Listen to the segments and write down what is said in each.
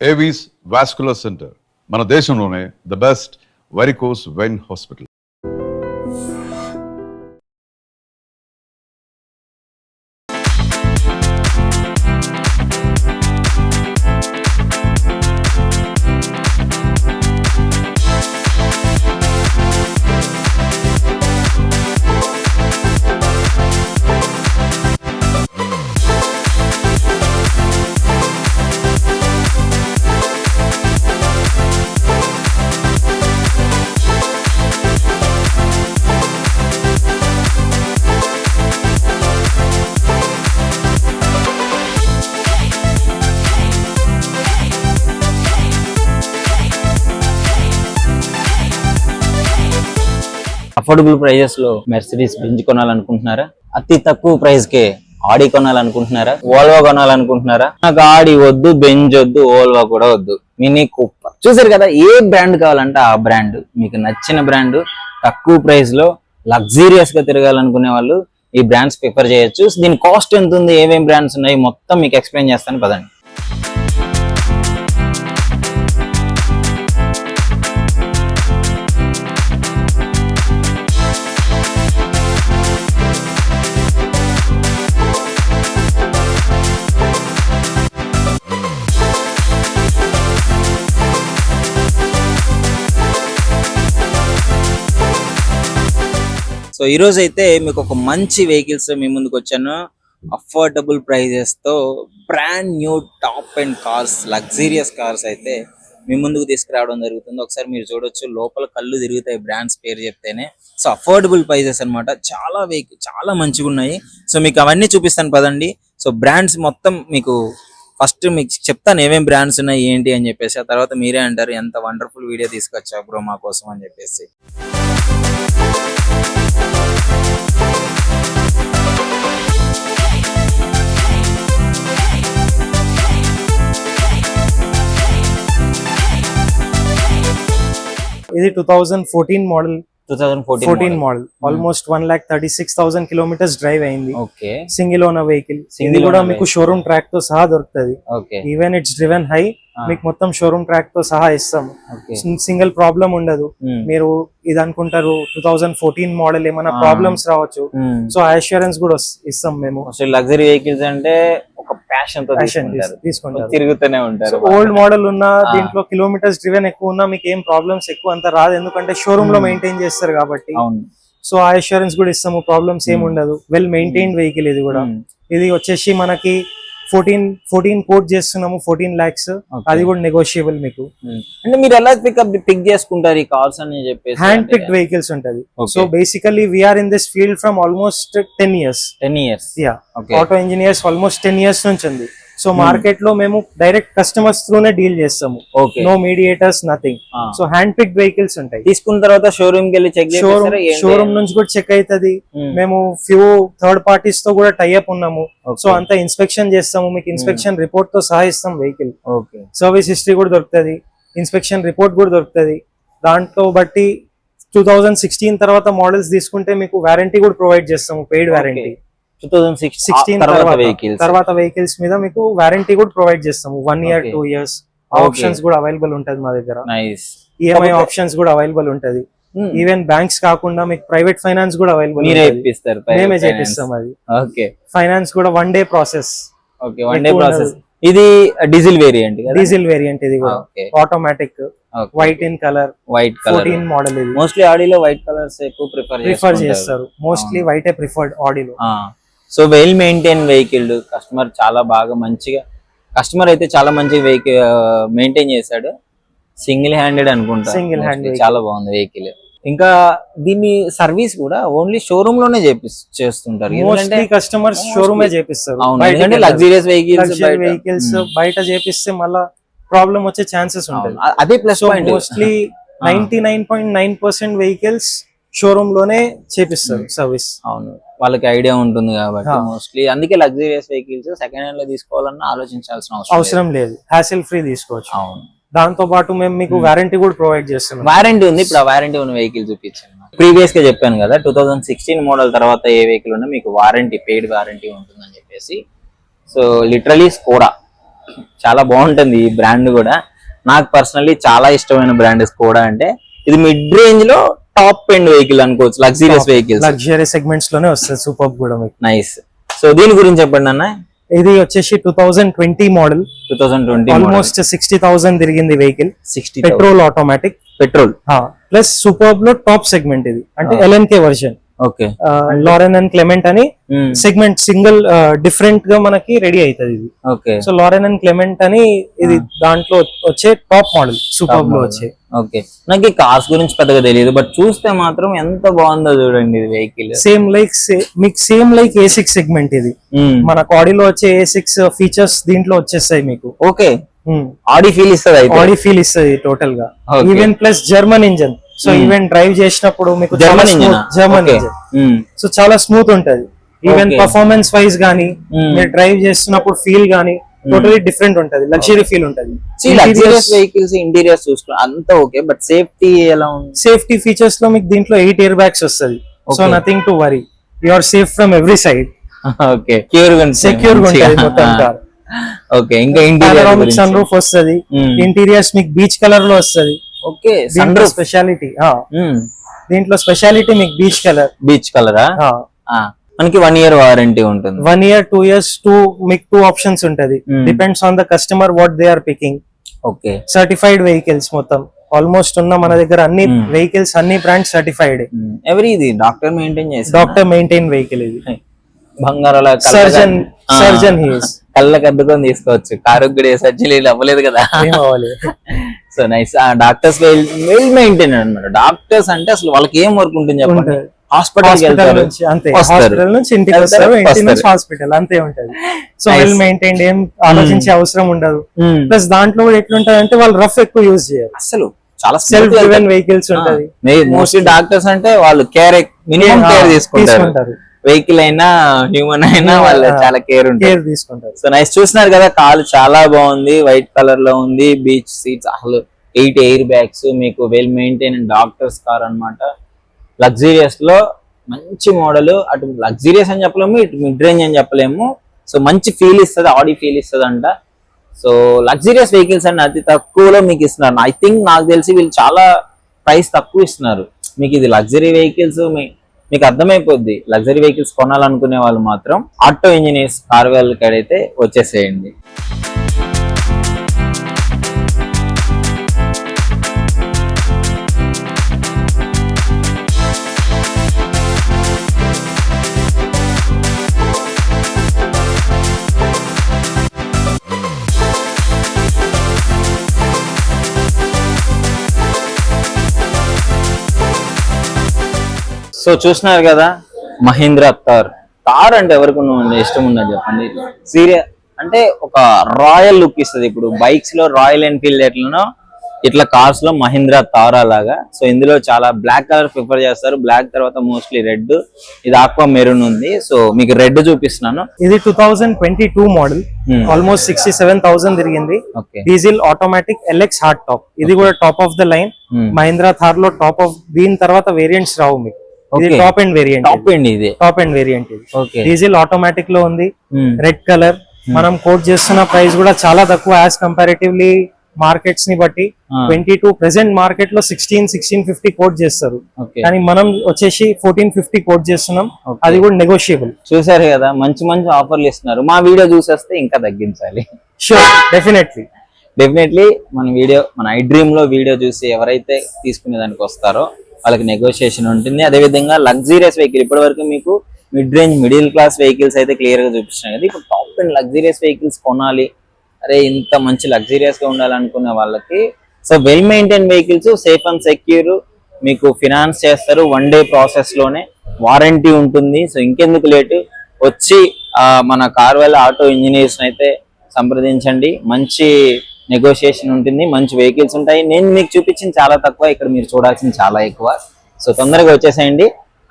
Avis vascular center మన దేశంలోనే the best varicose vein hospital. Affordable prices లో Mercedes Benz కొనాలనుకుంటున్నారా? అతి తక్కువ ప్రైస్ కే ఆడి కొనాలనుకుంటున్నారా? వోల్వో కొనాలనుకుంటున్నారా? నాకు ఆడి వద్దు, బెంజ్ వద్దు, వోల్వో కూడా వద్దు, మినీ కూపర్. చూసారు కదా, ఏ బ్రాండ్ కావాలంటే ఆ బ్రాండ్, మీకు నచ్చిన బ్రాండ్ తక్కువ ప్రైస్ లో లగ్జీరియస్ గా తిరగాలనుకునే వాళ్ళు ఈ బ్రాండ్స్ ప్రిఫర్ చేయొచ్చు. దీని కాస్ట్ ఎంత ఉంది, ఏమేం బ్రాండ్స్ ఉన్నాయి, మొత్తం మీకు ఎక్స్ప్లెయిన్ చేస్తాను పదండి. సో ఈ రోజు అయితే మీకు ఒక మంచి వెహికల్స్ మీ ముందుకు వచ్చాను. అఫోర్డబుల్ ప్రైజెస్ తో brand new top and cars, luxurious cars అయితే మీ ముందుకు తీసుకురావడం జరుగుతుంది. ఒకసారి మీరు చూడొచ్చు, లోపల కళ్ళు తిరుగుతాయి బ్రాండ్స్ పేరు చెప్తేనే. సో అఫోర్డబుల్ ప్రైజెస్ అన్నమాట, చాలా చాలా మంచిగా ఉన్నాయి. సో మీకు అవన్నీ చూపిస్తాను పదండి. సో బ్రాండ్స్ మొత్తం మీకు ఫస్ట్ మీకు చెప్తాను ఏమేమి బ్రాండ్స్ ఉన్నాయి ఏంటి అని చెప్పేసి. ఆ తర్వాత మీరే అంటారు ఎంత వండర్ఫుల్ వీడియో తీసుకొచ్చా బ్రో మా కోసం అని చెప్పేసి. ఇది 2014 model. 2014 model almost 1,36,000 kilometres drive అయింది. Okay, single owner vehicle. ఇది కూడా మీకు షోరూమ్ ట్రాక్ తో సహా దొరుకుతుంది. ఈవెన్ ఇట్స్ డ్రివెన్ హై, మీకు మొత్తం షోరూమ్ ట్రాక్ తో సహా ఇస్తాం. సింగిల్ ప్రాబ్లం ఉండదు. మీరు ఇది అనుకుంటారు 2014 మోడల్ ఏమైనా ప్రాబ్లమ్స్ రావచ్చు, సో అష్యూరెన్స్ కూడా ఇస్తాం మేము. లగ్జరీ వెహికల్స్ అంటే ఒక ప్యాషన్ తో తీసుకుంటారు, తిరుగుతూనే ఉంటారు. ఓల్డ్ మోడల్ ఉన్నా దీంట్లో కిలోమీటర్స్ డ్రివెన్ ఎక్కువ ఉన్నా మీకు ఏం ప్రాబ్లమ్స్ ఎక్కువ అంత రాదు, ఎందుకంటే షోరూమ్ లో మెయింటైన్ చేస్తారు కాబట్టి. సో ఆ అష్యూరెన్స్ కూడా ఇస్తాము, ప్రాబ్లమ్స్ ఏమి ఉండదు. వెల్ మెయింటైన్డ్ వెహికల్ ఇది కూడా. ఇది వచ్చేసి మనకి 14 కోట్ చేస్తున్నాము, 14 lakhs. అది కూడా నెగోషియబుల్ మీకు. అంటే మీరు ఎలా పిక్ చేసుకుంటారు ఈ కార్స్ అని చెప్పేసి? హ్యాండ్ పిక్డ్ వెహికల్స్ ఉంటది. So basically we are in this field from almost 10 years. Yeah, auto engineers almost 10 years నుంచి ఉంది. సో మార్కెట్ లో మేము డైరెక్ట్ కస్టమర్స్ త్రూనే డీల్ చేస్తాము, no mediators, nothing. So hand picked vehicles ఉంటాయి. తీసుకున్న తర్వాత షోరూమ్ కి వెళ్ళి చెక్ చేస్తారా? షోరూమ్ నుంచి కూడా చెక్ అవుతుంది. మేము ఫ్యూ థర్డ్ పార్టీస్ తో కూడా టైఅప్ ఉన్నాము. సో అంతా ఇన్స్పెక్షన్ చేస్తాము, మీకు ఇన్స్పెక్షన్ రిపోర్ట్ తో సహా ఇస్తాం వెహికల్. సర్వీస్ హిస్టరీ కూడా దొరుకుతుంది, ఇన్స్పెక్షన్ రిపోర్ట్ కూడా దొరుకుతుంది. దాంట్లో బట్టి 2016 తర్వాత మోడల్స్ తీసుకుంటే మీకు వారంటీ కూడా ప్రొవైడ్ చేస్తాము, పెయిడ్ వారంటీ. 2016 తర్వాత వెహికల్స్ మీద మీకు వారంటీ కూడా ప్రొవైడ్ చేస్తాము, 1 year 2 years. ఆప్షన్స్ కూడా అవైలబుల్ ఉంటది మా దగ్గర. ఈఎంఐ ఆప్షన్స్ కూడా అవైలబుల్ ఉంటది. ఈవెన్ బ్యాంక్స్ కాకుండా మీకు ప్రైవేట్ ఫైనాన్స్ కూడా అవైలబుల్. మేమే చేపిస్తాం అది. ఫైనాన్స్ కూడా 1 day ప్రాసెస్. ఇది డీజిల్ వేరియంట్. ఇది కూడా automatic, white in colour, 14 model. ఇది మోస్ట్లీ ఆడిలో వైట్ కలర్స్ ఎక్కువ ప్రిఫర్ చేస్తారు. మోస్ట్లీ వైట్ ప్రిఫర్డ్ ఆడిలో. So well maintain vehicle, customer చాలా బాగా మంచిగా, కస్టమర్ అయితే చాలా మంచిగా వెహికల్ మెయింటైన్ చేశాడు. సింగిల్ హ్యాండెడ్ అనుకుంటా, చాలా బాగుంది వెహికల్. ఇంకా దీన్ని సర్వీస్ కూడా ఓన్లీ షోరూమ్ లోనే చేస్తుంటారు. కస్టమర్స్ షోరూమే చేపిస్తారు. లగ్జరీస్ వెహికల్స్ బయట చేపిస్తే మళ్ళా ప్రాబ్లం వచ్చే ఛాన్సెస్ ఉంటాయి. అదే plus point. Mostly 99.9% vehicles showroom లోనే చేపిస్తారు సర్వీస్. అవును, వాళ్ళకి ఐడియా ఉంటుంది కాబట్టి మోస్ట్లీ. అందుకే లగ్జరీస్ వెహికల్స్ సెకండ్ హ్యాండ్ లో తీసుకోవాలన్నా ఆలోచించాల్సిన అవసరం లేదు, హ్యాసిల్ ఫ్రీ తీసుకోవచ్చు. అవును, దాంతో పాటు మేము మీకు వారంటీ కూడా ప్రొవైడ్ చేస్తున్నాం. వారంటీ ఉంది. ఇప్పుడు ఆ వారంటీ ఉన్న వెహికల్ చూపించాను. ప్రీవియస్ గా చెప్పాను కదా, 2016 మోడల్ తర్వాత ఏ వెహికల్ ఉన్నా మీకు వారంటీ, పెయిడ్ వారంటీ ఉంటుందని చెప్పేసి. సో లిటరలీ చాలా బాగుంటుంది ఈ బ్రాండ్ కూడా. నాకు పర్సనల్లీ చాలా ఇష్టమైన బ్రాండ్ స్కోడా. అంటే ఇది మిడ్ రేంజ్ లో టాప్ ఎండ్ వెహికల్ అనుకోవచ్చు, లగ్జరియస్ వెహికల్స్, లగ్జరీ సెగ్మెంట్స్ లోనే వస్తుంది సూపర్ కూడా మీకు. నైస్. సో దీని గురించి చెప్పండి అన్న. ఇది వచ్చేసి 2020 మోడల్, 2020 ఆల్మోస్ట్ 60,000 తిరిగింది vehicle. 60 petrol automatic, petrol plus super లో టాప్ సెగ్మెంట్ ఇది, అంటే LNK version. Okay, Lauren and Clement అని సెగ్మెంట్ సింగిల్ డిఫరెంట్ గా మనకి రెడీ అవుతుంది ఇది. Okay, so Lauren and Clement అని ఇది దాంట్లో వచ్చే టాప్ మోడల్ సూపర్ లో వచ్చే. ఓకే, నాకు ఈ కార్స్ గురించి పెద్దగా తెలియదు, బట్ చూస్తే మాత్రం ఎంత బాగుందో చూడండి ఇది vehicle. Same like A6 segment ఇది. మన ఆడీలో వచ్చే A6 ఫీచర్స్ దీంట్లో వచ్చేస్తాయి మీకు. ఓకే, ఆడి ఫీల్ ఇస్తుంది, ఆడి ఫీల్ ఇస్తుంది టోటల్ గా. Even plus German engine, so even drive చేసినప్పుడు మీకు జర్మన్ ఇంజన్, సో చాలా స్మూత్ ఉంటది. ఈవెన్ పర్ఫార్మెన్స్ వైజ్ గానీ మీరు డ్రైవ్ చేస్తున్నప్పుడు ఫీల్ గానీ టోటలీ డిఫరెంట్ ఉంటది, లగ్జరీ ఫీల్ ఉంటది. వెహికల్స్ ఇంటీరియర్స్ చూసుకో అంతా ఓకే, బట్ సేఫ్టీ ఎలా ఉంది? సేఫ్టీ ఫీచర్స్ లో మీకు దీంట్లో 8 ఎయిర్ బ్యాగ్స్ వస్తుంది. So nothing to worry, you are safe from every side. Okay, secure గా ఉంటది మొత్తం కార్. ఓకే, ఇంకా ఇంటీరియర్ సన్ రూఫ్ వస్తుంది. ఇంటీరియర్స్ మీకు బీచ్ కలర్ లో వస్తుంది. ఓకే, స్పెషాలిటీ దీంట్లో స్పెషాలిటీ మీకు బీచ్ కలరా. మనకి 1 year వారంటీ ఉంటుంది. 1 year 2 years మీకు 2 ఆప్షన్స్ ఉంటది. Depends on the customer what they are picking. Okay, certified vehicles మొత్తం ఆల్మోస్ట్ ఉన్న మన దగ్గర అన్ని వెహికల్స్ అన్ని బ్రాండ్స్ సర్టిఫైడ్. ఇది డాక్టర్ మెయింటైన్ వెహికల్ ఇది. బంగారాల సర్జన్ హీస్ కళ్ళకి అద్దుకొని తీసుకోవచ్చు. కారు కూడా సర్జరీ అవ్వలేదు కదా. So nice. Doctors well maintain అనమాట. డాక్టర్స్ అంటే అసలు వాళ్ళకి ఏం వర్క్ ఉంటుంది చెప్పండి? హాస్పిటల్ నుంచి ఇంటికి వస్తారు, ఇంటి నుంచి హాస్పిటల్, అంతే ఉంటది. సో వెల్ మెయింటైన్డ్, ఏం ఆలోచించే అవసరం ఉండదు. ప్లస్ దాంట్లో కూడా ఎట్లుంటది అంటే వాళ్ళు రఫ్ ఎక్కువ యూజ్ చేయరు అసలు. చాలా సెల్ఫ్ డ్రివెన్ వెహికల్స్ ఉంటది. మోస్ట్లీ డాక్టర్స్ అంటే వాళ్ళు మినిమం కేర్ తీసుకుంటారు. వెహికల్ అయినా హ్యూమన్ అయినా వాళ్ళు చాలా కేర్ తీసుకుంటారు. So nice. చూస్తున్నారు కదా, కారు చాలా బాగుంది, వైట్ కలర్ లో ఉంది, బీచ్ సీట్స్, అసలు 8 ఎయిర్ బ్యాగ్స్, మీకు వెల్ మెయింటైన్ డాక్టర్స్ కార్ అన్నమాట. లగ్జీరియస్ లో మంచి మోడల్. అటు లగ్జీరియస్ అని చెప్పలేము, ఇటు మిడ్ రేంజ్ అని చెప్పలేము. సో మంచి ఫీల్ ఇస్తుంది, ఆడి ఫీల్ ఇస్తుంది అంట. సో లగ్జీరియస్ వెహికల్స్ అండి అతి తక్కువలో మీకు ఇస్తున్నారు. ఐ థింక్ నాకు తెలిసి వీళ్ళు చాలా ప్రైస్ తక్కువ ఇస్తున్నారు మీకు. ఇది లగ్జరీ వెహికల్స్ మీకు అర్థమైపోద్ది. లగ్జరీ వెహికల్స్ కొనాలనుకునే వాళ్ళు మాత్రం ఆటో ఇంజనీర్స్ కార్వెల్ కాడైతే వచ్చేసేయండి. సో చూస్తున్నారు కదా, మహీంద్రా థార్ అంటే ఎవరికి ఇష్టం ఉన్నది చెప్పండి. సీరియస్ అంటే ఒక రాయల్ లుక్ ఇస్తుంది. ఇప్పుడు బైక్స్ లో రాయల్ ఎన్ఫీల్డ్ ఎట్లనో ఇట్లా కార్స్ లో మహీంద్రా థార్ అలాగా. సో ఇందులో చాలా బ్లాక్ కలర్ ప్రిఫర్ చేస్తారు. బ్లాక్ తర్వాత మోస్ట్లీ రెడ్, ఇది ఆక్వా మెరూన్ ఉంది. సో మీకు రెడ్ చూపిస్తున్నాను. ఇది 2022 మోడల్, ఆల్మోస్ట్ 67,000 తిరిగింది. Diesel automatic LX hard top. ఇది కూడా top of the line. Mahindra Thar లో టాప్ ఆఫ్, దీని తర్వాత వేరియంట్స్ రావు మీకు. ఇది top end variant. Top end variant ఇది. డీజిల్ ఆటోమేటిక్ లో ఉంది, రెడ్ కలర్. మనం కోట్ చేస్తున్న ప్రైస్ కూడా చాలా తక్కువ యాజ్ కంపారిటివ్లీ మార్కెట్స్ ని బట్టి. 22 ప్రెసెంట్ మార్కెట్ లో 1650 కోట్ చేస్తారు, కానీ మనం వచ్చేసి 1450 కోట్ చేస్తున్నాం. అది కూడా నెగోషియబుల్. చూసారు కదా, మంచి మంచి ఆఫర్లు ఇస్తున్నారు. మా వీడియో చూసేస్తే ఇంకా తగ్గించాలి. షూర్, డెఫినెట్లీ మన ఐ డ్రీమ్ లో వీడియో చూసి ఎవరైతే తీసుకునే దానికి వస్తారో వాళ్ళకి నెగోషియేషన్ ఉంటుంది. అదేవిధంగా లగ్జీరియస్ వెహికల్ ఇప్పటి వరకు మీకు mid range middle class vehicles అయితే క్లియర్ గా చూపిస్తున్నాయి కదా. ఇప్పుడు టాప్ అండ్ లగ్జీరియస్ వెహికల్స్ కొనాలి, అరే ఇంత మంచి లగ్జీరియస్ గా ఉండాలనుకునే వాళ్ళకి so well maintain vehicles, safe and secure, మీకు ఫినాన్స్ చేస్తారు. 1 day ప్రాసెస్ లోనే వారంటీ ఉంటుంది. సో ఇంకెందుకు లేటు, వచ్చి మన కార్వెల్ ఆటో ఇంజనీర్స్ అయితే సంప్రదించండి. మంచి నెగోషియేషన్ ఉంటుంది, మంచి వెహికల్స్ ఉంటాయి. నేను మీకు చూపించింది చాలా తక్కువ, ఇక్కడ మీరు చూడాల్సింది చాలా ఎక్కువ. సో తొందరగా వచ్చేసేయండి.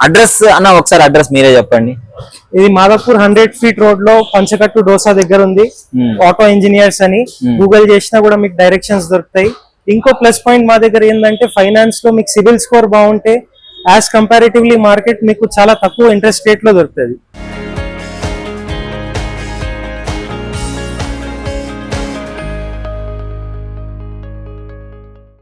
అడ్రస్ అన్న ఒకసారి అడ్రస్ మీరే చెప్పండి. ఇది మాదాపూర్ 100 feet రోడ్ లో పంచకట్టు డోసా దగ్గర ఉంది. ఆటో ఇంజనీర్స్ అని గూగుల్ చేసినా కూడా మీకు డైరెక్షన్స్ దొరుకుతాయి. ఇంకో ప్లస్ పాయింట్ మా దగ్గర ఏంటంటే ఫైనాన్స్ లో మీకు సిబిల్ స్కోర్ బాగుంటే యాజ్ కంపారిటివ్లీ మార్కెట్ మీకు చాలా తక్కువ ఇంట్రెస్ట్ రేట్ లో దొరుకుతుంది.